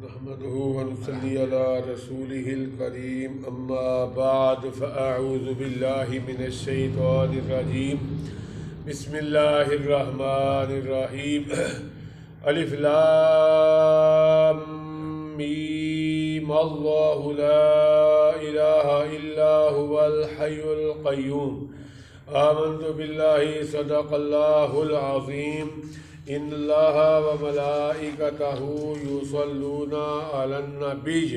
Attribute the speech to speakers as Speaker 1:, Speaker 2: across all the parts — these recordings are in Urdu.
Speaker 1: نحمده ونصلي على رسوله الكريم أما بعد فأعوذ بالله من الشيطان الرجيم بسم الله الرحمن الرحيم ألف لام ميم الله لا إله إلا هو الحي القيوم آمنت بالله صدق الله العظيم إن الله وملائكته يصلون على النبي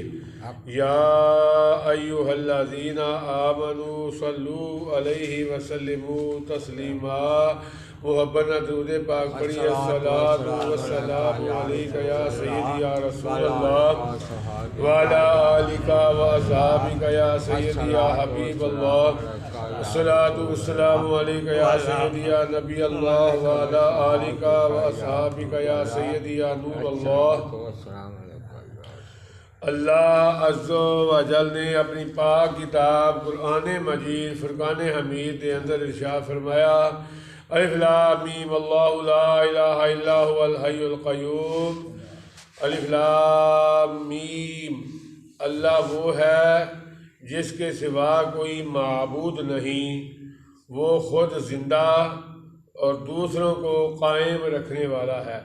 Speaker 1: يا أيها الذين آمنوا صلوا عليه وسلموا تسليما محبت درود پاک پڑھی الصلاۃ والسلام علیک یا سیدی یا رسول اللہ وعلی آلک واصحابک یا سیدی یا حبیب اللہ الصلاۃ والسلام علیک یا سیدی یا نبی اللہ وعلی آلک واصحابک یا سیدی یا نور اللہ۔ اللہ عز و جل نے اپنی پاک کتاب قرآن مجید فرقان حمید کے اندر ارشاد فرمایا الف لام میم اللہ لا الہ الا هو الحی القیوم۔ الف لام میم، اللہ وہ ہے جس کے سوا کوئی معبود نہیں، وہ خود زندہ اور دوسروں کو قائم رکھنے والا ہے۔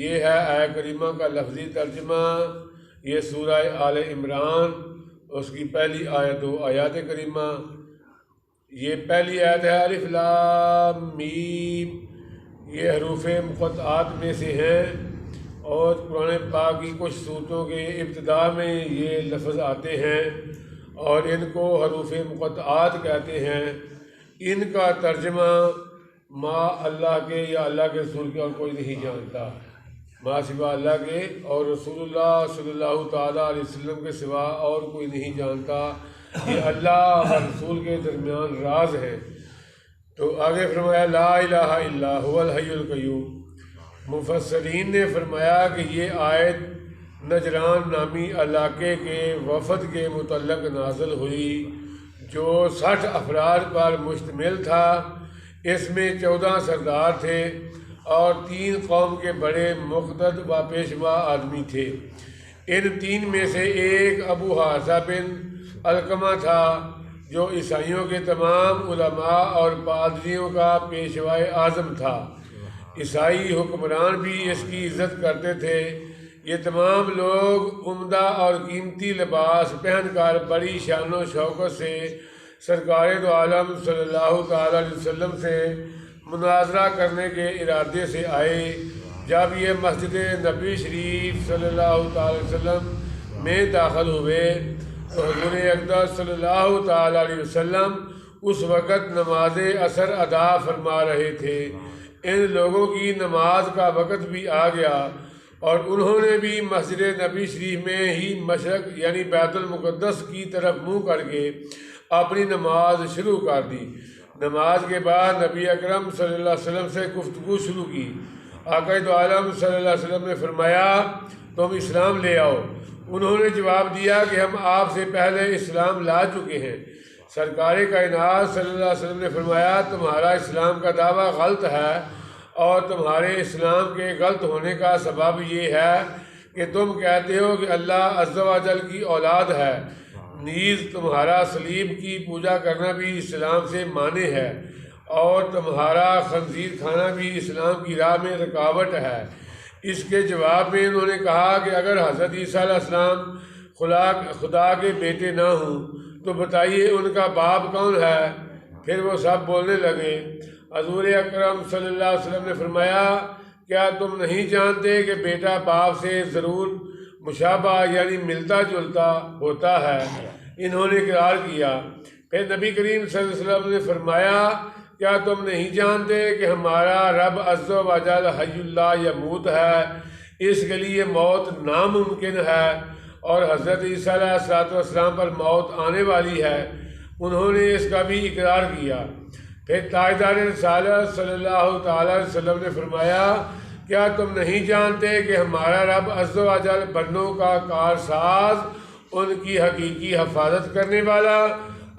Speaker 1: یہ ہے آیت کریمہ کا لفظی ترجمہ۔ یہ سورہ آل عمران اس کی پہلی آیت و آیات کریمہ۔ یہ پہلی آیت ہے الف لام میم، یہ حروف مقطعات میں سے ہیں اور قرآن پاک کی کچھ صورتوں کے ابتدا میں یہ لفظ آتے ہیں اور ان کو حروف مقطعات کہتے ہیں۔ ان کا ترجمہ ما اللہ کے یا اللہ کے رسول کے اور کوئی نہیں جانتا، ما سوا اللہ کے اور رسول اللہ صلی اللہ تعالیٰ علیہ وسلم کے سوا اور کوئی نہیں جانتا۔ یہ اللہ اور رسول کے درمیان راز ہے۔ تو آگے فرمایا لا الہ الا هو الحی القیوم۔ مفسرین نے فرمایا کہ یہ آیت نجران نامی علاقے کے وفد کے متعلق نازل ہوئی جو 60 افراد پر مشتمل تھا۔ اس میں 14 سردار تھے اور 3 قوم کے بڑے مقتد و پیشوا آدمی تھے۔ ان 3 میں سے ایک ابو حارثہ بن علقمہ تھا جو عیسائیوں کے تمام علماء اور پادریوں کا پیشوائے اعظم تھا۔ عیسائی حکمران بھی اس کی عزت کرتے تھے۔ یہ تمام لوگ عمدہ اور قیمتی لباس پہن کر بڑی شان و شوکت سے سرکار دو عالم صلی اللہ تعالیٰ علیہ وسلم سے مناظرہ کرنے کے ارادے سے آئے۔ جب یہ مسجد نبی شریف صلی اللہ تعالیٰ علیہ وسلم میں داخل ہوئے تو حضور اقدس صلی اللہ تعالیٰ علیہ وسلم اس وقت نماز عصر ادا فرما رہے تھے۔ ان لوگوں کی نماز کا وقت بھی آ گیا اور انہوں نے بھی مسجد نبی شریف میں ہی مشرق یعنی بیت المقدس کی طرف منہ کر کے اپنی نماز شروع کر دی۔ نماز کے بعد نبی اکرم صلی اللہ علیہ وسلم سے گفتگو شروع کی۔ آقا دو عالم صلی اللہ علیہ وسلم نے فرمایا تم اسلام لے آؤ۔ انہوں نے جواب دیا کہ ہم آپ سے پہلے اسلام لا چکے ہیں۔ سرکار کائنات صلی اللہ علیہ وسلم نے فرمایا تمہارا اسلام کا دعویٰ غلط ہے اور تمہارے اسلام کے غلط ہونے کا سبب یہ ہے کہ تم کہتے ہو کہ اللہ عز و جل کی اولاد ہے، نیز تمہارا صلیب کی پوجا کرنا بھی اسلام سے مانع ہے اور تمہارا خنزیر کھانا بھی اسلام کی راہ میں رکاوٹ ہے۔ اس کے جواب میں انہوں نے کہا کہ اگر حضرت عیسیٰ علیہ السلام خدا کے بیٹے نہ ہوں تو بتائیے ان کا باپ کون ہے؟ پھر وہ سب بولنے لگے۔ حضور اکرم صلی اللہ علیہ وسلم نے فرمایا کیا تم نہیں جانتے کہ بیٹا باپ سے ضرور مشابہ یعنی ملتا جلتا ہوتا ہے؟ انہوں نے اقرار کیا۔ پھر نبی کریم صلی اللہ علیہ وسلم نے فرمایا کیا تم نہیں جانتے کہ ہمارا رب عز و جل حی اللہ یموت ہے، اس کے لیے موت ناممکن ہے اور حضرت عیسیٰ علیہ السلام پر موت آنے والی ہے؟ انہوں نے اس کا بھی اقرار کیا۔ پھر تاجدار رسالت صلی اللہ تعالیٰ علیہ وسلم نے فرمایا کیا تم نہیں جانتے کہ ہمارا رب عز و جل بندوں کا کارساز، ان کی حقیقی حفاظت کرنے والا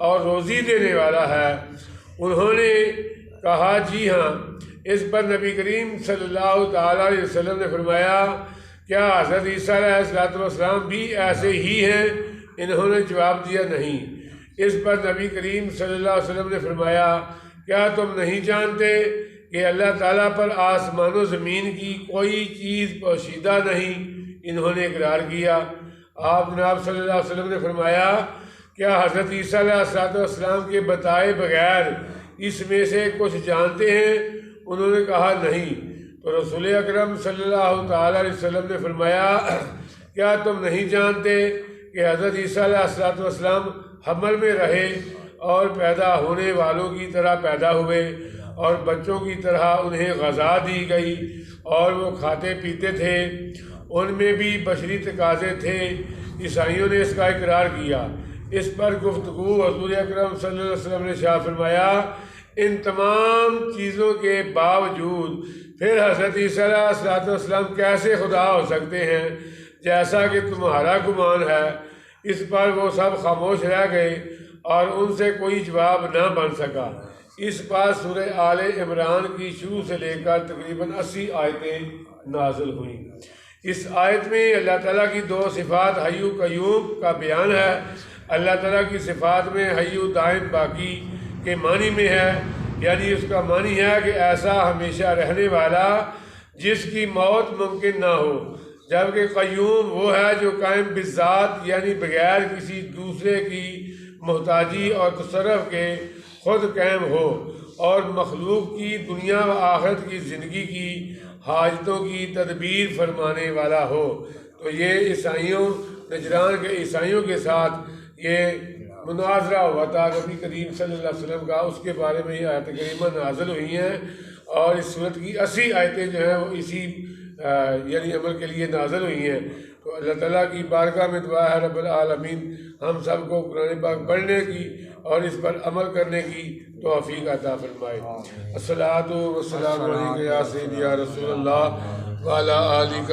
Speaker 1: اور روزی دینے والا ہے؟ انہوں نے کہا جی ہاں۔ اس پر نبی کریم صلی اللہ تعالیٰ علیہ وسلم نے فرمایا کیا حضرت عیسیٰ علیہ السلام بھی ایسے ہی ہیں؟ انہوں نے جواب دیا نہیں۔ اس پر نبی کریم صلی اللہ علیہ وسلم نے فرمایا کیا تم نہیں جانتے کہ اللہ تعالیٰ پر آسمان و زمین کی کوئی چیز پوشیدہ نہیں؟ انہوں نے اقرار کیا۔ آپ جناب صلی اللہ علیہ وسلم نے فرمایا کیا حضرت عیسیٰ علیہ السلام کے بتائے بغیر اس میں سے کچھ جانتے ہیں؟ انہوں نے کہا نہیں۔ تو رسول اکرم صلی اللہ تعالیٰ علیہ وسلم نے فرمایا کیا تم نہیں جانتے کہ حضرت عیسیٰ علیہ السلام حمل میں رہے اور پیدا ہونے والوں کی طرح پیدا ہوئے اور بچوں کی طرح انہیں غذا دی گئی اور وہ کھاتے پیتے تھے، ان میں بھی بشری تقاضے تھے۔ عیسائیوں نے اس کا اقرار کیا۔ اس پر گفتگو حضور اکرم صلی اللہ علیہ وسلم نے ارشاد فرمایا ان تمام چیزوں کے باوجود پھر حضرت عیسیٰ علیہ السلام کیسے خدا ہو سکتے ہیں جیسا کہ تمہارا گمان ہے؟ اس پر وہ سب خاموش رہ گئے اور ان سے کوئی جواب نہ بن سکا۔ اس پر سورہ آل عمران کی شروع سے لے کر تقریباً 80 آیتیں نازل ہوئیں۔ اس آیت میں اللہ تعالیٰ کی دو صفات حی و قیوم کا بیان ہے۔ اللہ تعالیٰ کی صفات میں حی و دائم باقی کے معنی میں ہے، یعنی اس کا معنی ہے کہ ایسا ہمیشہ رہنے والا جس کی موت ممکن نہ ہو، جبکہ قیوم وہ ہے جو قائم بذات یعنی بغیر کسی دوسرے کی محتاجی اور تصرف کے خود قائم ہو اور مخلوق کی دنیا و آخرت کی زندگی کی حاجتوں کی تدبیر فرمانے والا ہو۔ تو یہ عیسائیوں نجران کے عیسائیوں کے ساتھ یہ مناظرہ ہوا تھا نبی کریم صلی اللہ علیہ وسلم کا، اس کے بارے میں یہ آیت کریمہ نازل ہوئی ہیں اور اس صورت کی 80 آیتیں جو ہیں وہ اسی یعنی عمل کے لیے نازل ہوئی ہیں۔ تو اللہ تعالیٰ کی بارگاہ میں دعا ہے رب العالمین ہم سب کو قرآن پاک پڑھنے کی اور اس پر عمل کرنے کی توفیق عطا فرمائے۔ الصلاۃ والسلام علیک یا سیدی یا رسول اللہ وعلی آلک